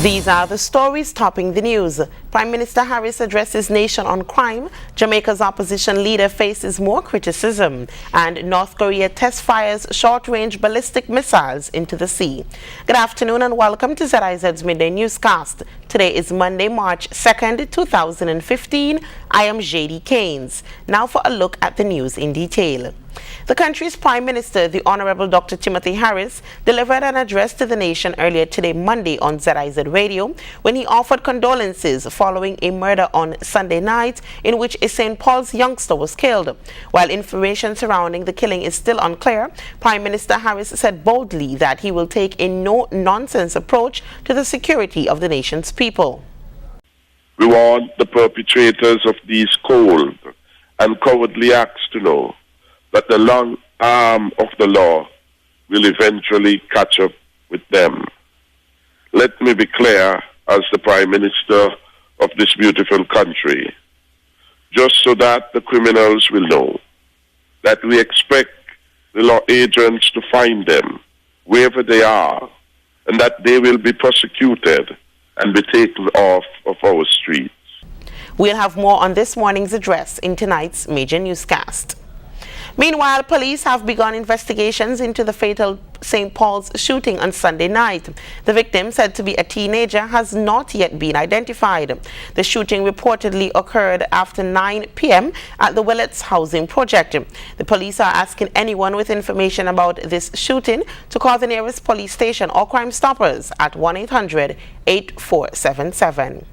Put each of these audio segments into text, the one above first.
These are the stories topping the news. Prime Minister Harris addresses nation on crime. Jamaica's opposition leader faces more criticism. And North Korea test fires short-range ballistic missiles into the sea. Good afternoon and welcome to ZIZ Midday Newscast. Today is Monday, March 2nd, 2015. I am JD Keynes. Now for a look at the news in detail. The country's Prime Minister, the Honorable Dr. Timothy Harris, delivered an address to the nation earlier today, Monday, on ZIZ Radio, when he offered condolences following a murder on Sunday night in which a St. Paul's youngster was killed. While information surrounding the killing is still unclear, Prime Minister Harris said boldly that he will take a no-nonsense approach to the security of the nation's people. We want the perpetrators of these cold and cowardly acts to know that the long arm of the law will eventually catch up with them. Let me be clear as the Prime Minister of this beautiful country, just so that the criminals will know that we expect the law agents to find them wherever they are, and that they will be prosecuted and be taken off of our streets. We'll have more on this morning's address in tonight's major newscast. Meanwhile, police have begun investigations into the fatal St. Paul's shooting on Sunday night. The victim, said to be a teenager, has not yet been identified. The shooting reportedly occurred after 9 p.m. at the Willets Housing Project. The police are asking anyone with information about this shooting to call the nearest police station or Crime Stoppers at 1-800-8477.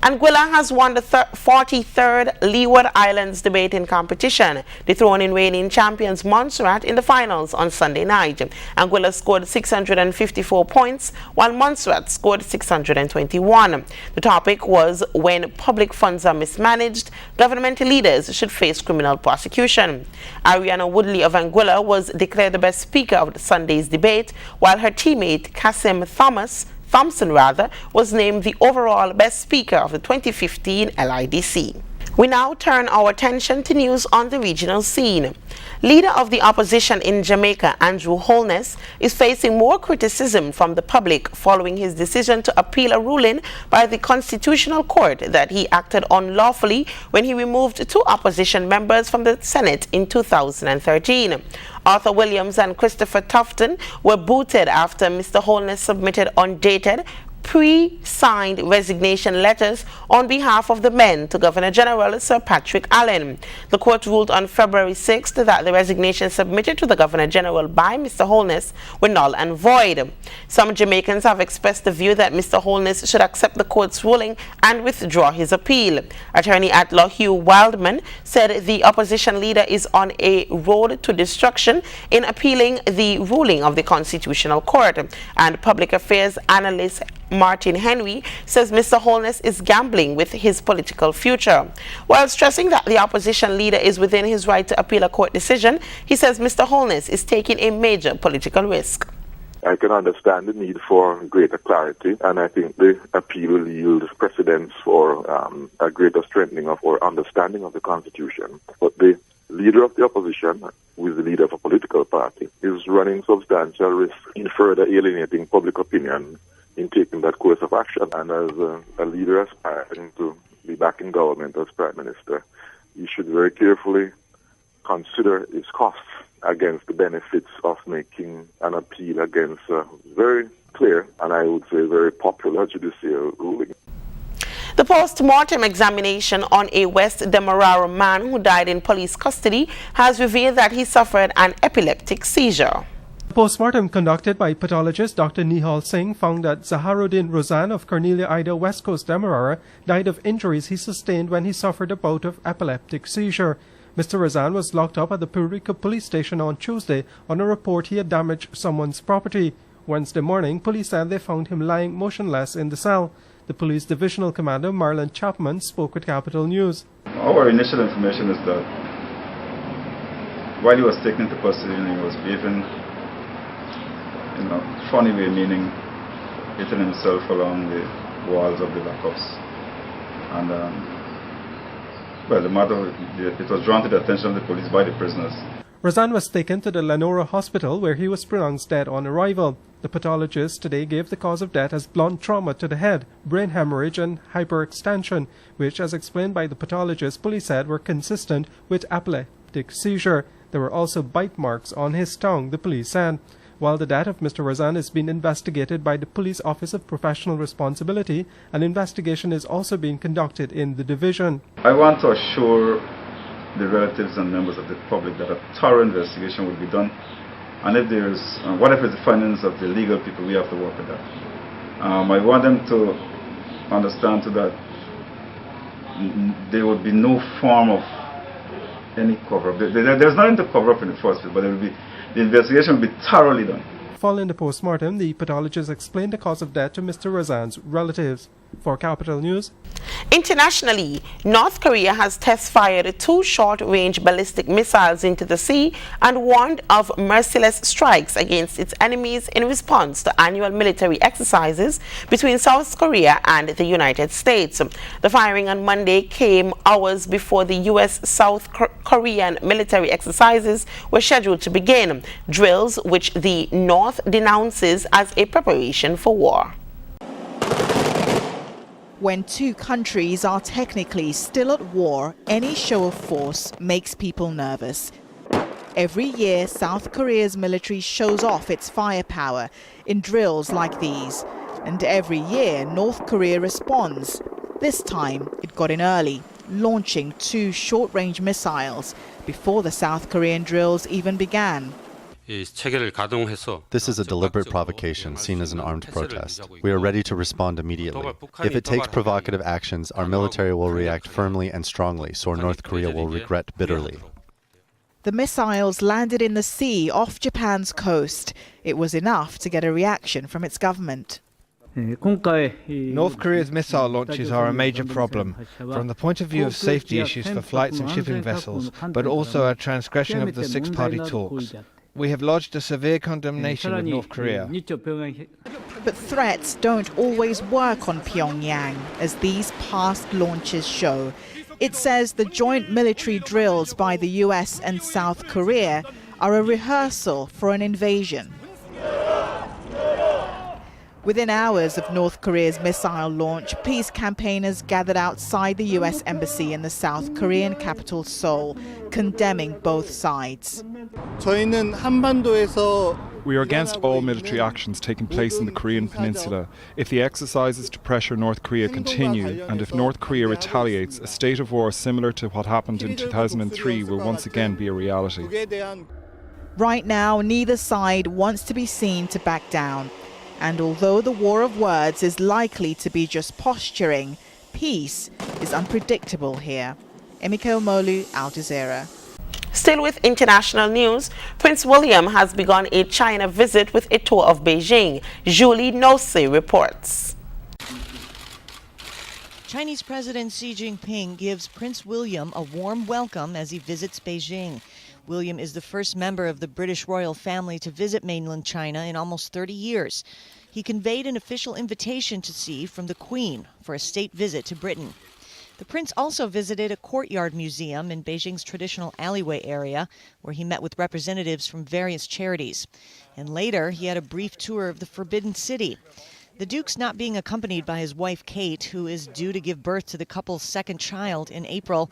Anguilla has won the 43rd Leeward Islands debating competition, dethroning reigning champions Montserrat in the finals on Sunday night. Anguilla scored 654 points, while Montserrat scored 621. The topic was when public funds are mismanaged, government leaders should face criminal prosecution. Ariana Woodley of Anguilla was declared the best speaker of Sunday's debate, while her teammate Kasim Thompson was named the overall best speaker of the 2015 LIDC. We now turn our attention to news on the regional scene. Leader of the opposition in Jamaica, Andrew Holness, is facing more criticism from the public following his decision to appeal a ruling by the Constitutional Court that he acted unlawfully when he removed 2 opposition members from the Senate in 2013. Arthur Williams and Christopher Tufton were booted after Mr. Holness submitted undated, pre-signed resignation letters on behalf of the men to Governor General Sir Patrick Allen. The court ruled on February 6th that the resignations submitted to the Governor General by Mr. Holness were null and void. Some Jamaicans have expressed the view that Mr. Holness should accept the court's ruling and withdraw his appeal. Attorney at law Hugh Wildman said the opposition leader is on a road to destruction in appealing the ruling of the Constitutional Court, and public affairs analyst Martin Henry says Mr. Holness is gambling with his political future. While stressing that the opposition leader is within his right to appeal a court decision, he says Mr. Holness is taking a major political risk. I can understand the need for greater clarity, and I think the appeal will yield precedence for a greater strengthening of our understanding of the Constitution. But the leader of the opposition, who is the leader of a political party, is running substantial risk in further alienating public opinion in taking that course of action. And as a leader aspiring to be back in government as Prime Minister, he should very carefully consider his costs against the benefits of making an appeal against a very clear and I would say very popular judicial ruling. The post-mortem examination on a West Demerara man who died in police custody has revealed that he suffered an epileptic seizure. The post-mortem conducted by pathologist Dr. Nihal Singh found that Zaharuddin Rozan of Cornelia Ida, West Coast Demerara, died of injuries he sustained when he suffered a bout of epileptic seizure. Mr. Rozan was locked up at the Purica police station on Tuesday on a report he had damaged someone's property. Wednesday morning, police said they found him lying motionless in the cell. The police divisional commander, Marlon Chapman, spoke with Capital News. Our initial information is that while he was taken into custody and he was behaving in a funny way, meaning hitting himself along the walls of the lockups. And, well, the matter, it was drawn to the attention of the police by the prisoners. Rozan was taken to the Lenora Hospital where he was pronounced dead on arrival. The pathologist today gave the cause of death as blunt trauma to the head, brain hemorrhage and hyperextension, which, as explained by the pathologist, police said were consistent with epileptic seizure. There were also bite marks on his tongue, the police said. While the death of Mr. Rozan is being investigated by the Police Office of Professional Responsibility, an investigation is also being conducted in the division. I want to assure the relatives and members of the public that a thorough investigation will be done. And if there's, whatever the findings of the legal people, we have to work with that. I want them to understand too that there will be no form of any cover-up. There's nothing to cover up in the first place, but the investigation will be thoroughly done. Following the post-mortem, the pathologist explained the cause of death to Mr. Rozan's relatives. For Capital News. Internationally, North Korea has test-fired 2 short-range ballistic missiles into the sea and warned of merciless strikes against its enemies in response to annual military exercises between South Korea and the United States. The firing on Monday came hours before the U.S.-South Korean military exercises were scheduled to begin, drills which the North denounces as a preparation for war. When two countries are technically still at war, any show of force makes people nervous. Every year, South Korea's military shows off its firepower in drills like these. And every year, North Korea responds. This time, it got in early, launching 2 short-range missiles before the South Korean drills even began. This is a deliberate provocation seen as an armed protest. We are ready to respond immediately. If it takes provocative actions, our military will react firmly and strongly, so North Korea will regret bitterly. The missiles landed in the sea off Japan's coast. It was enough to get a reaction from its government. North Korea's missile launches are a major problem, from the point of view of safety issues for flights and shipping vessels, but also a transgression of the six-party talks. We have lodged a severe condemnation with North Korea. But threats don't always work on Pyongyang, as these past launches show. It says the joint military drills by the US and South Korea are a rehearsal for an invasion. Within hours of North Korea's missile launch, peace campaigners gathered outside the US embassy in the South Korean capital Seoul, condemning both sides. We are against all military actions taking place in the Korean peninsula. If the exercises to pressure North Korea continue, and if North Korea retaliates, a state of war similar to what happened in 2003 will once again be a reality. Right now, neither side wants to be seen to back down. And although the war of words is likely to be just posturing, peace is unpredictable here. Emiko Molu, Al Jazeera. Still with international news, Prince William has begun a China visit with a tour of Beijing. Julie Nosey reports. Chinese President Xi Jinping gives Prince William a warm welcome as he visits Beijing. William is the first member of the British royal family to visit mainland China in almost 30 years. He conveyed an official invitation to Xi from the Queen for a state visit to Britain. The prince also visited a courtyard museum in Beijing's traditional alleyway area, where he met with representatives from various charities. And later, he had a brief tour of the Forbidden City. The Duke's not being accompanied by his wife, Kate, who is due to give birth to the couple's second child in April.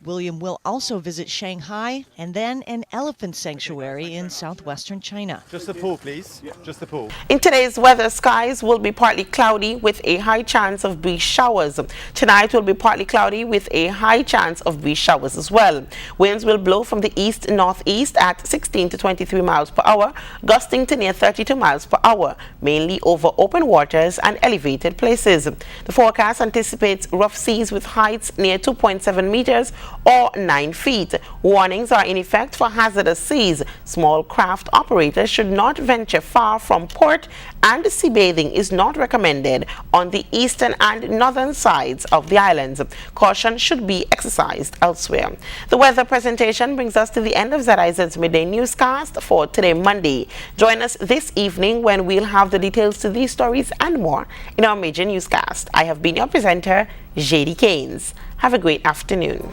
William will also visit Shanghai and then an elephant sanctuary in southwestern China. Just the pool, please. Just the pool. In today's weather, skies will be partly cloudy with a high chance of brief showers. Tonight will be partly cloudy with a high chance of brief showers as well. Winds will blow from the east-northeast at 16 to 23 miles per hour, gusting to near 32 miles per hour, mainly over open waters and elevated places. The forecast anticipates rough seas with heights near 2.7 meters or 9 feet. Warnings are in effect for hazardous seas. Small craft operators should not venture far from port, and sea bathing is not recommended on the eastern and northern sides of the islands. Caution should be exercised elsewhere. The weather presentation brings us to the end of ZIZ's Midday Newscast for today, Monday. Join us this evening when we'll have the details to these stories and more in our major newscast. I have been your presenter, JD Keynes. Have a great afternoon.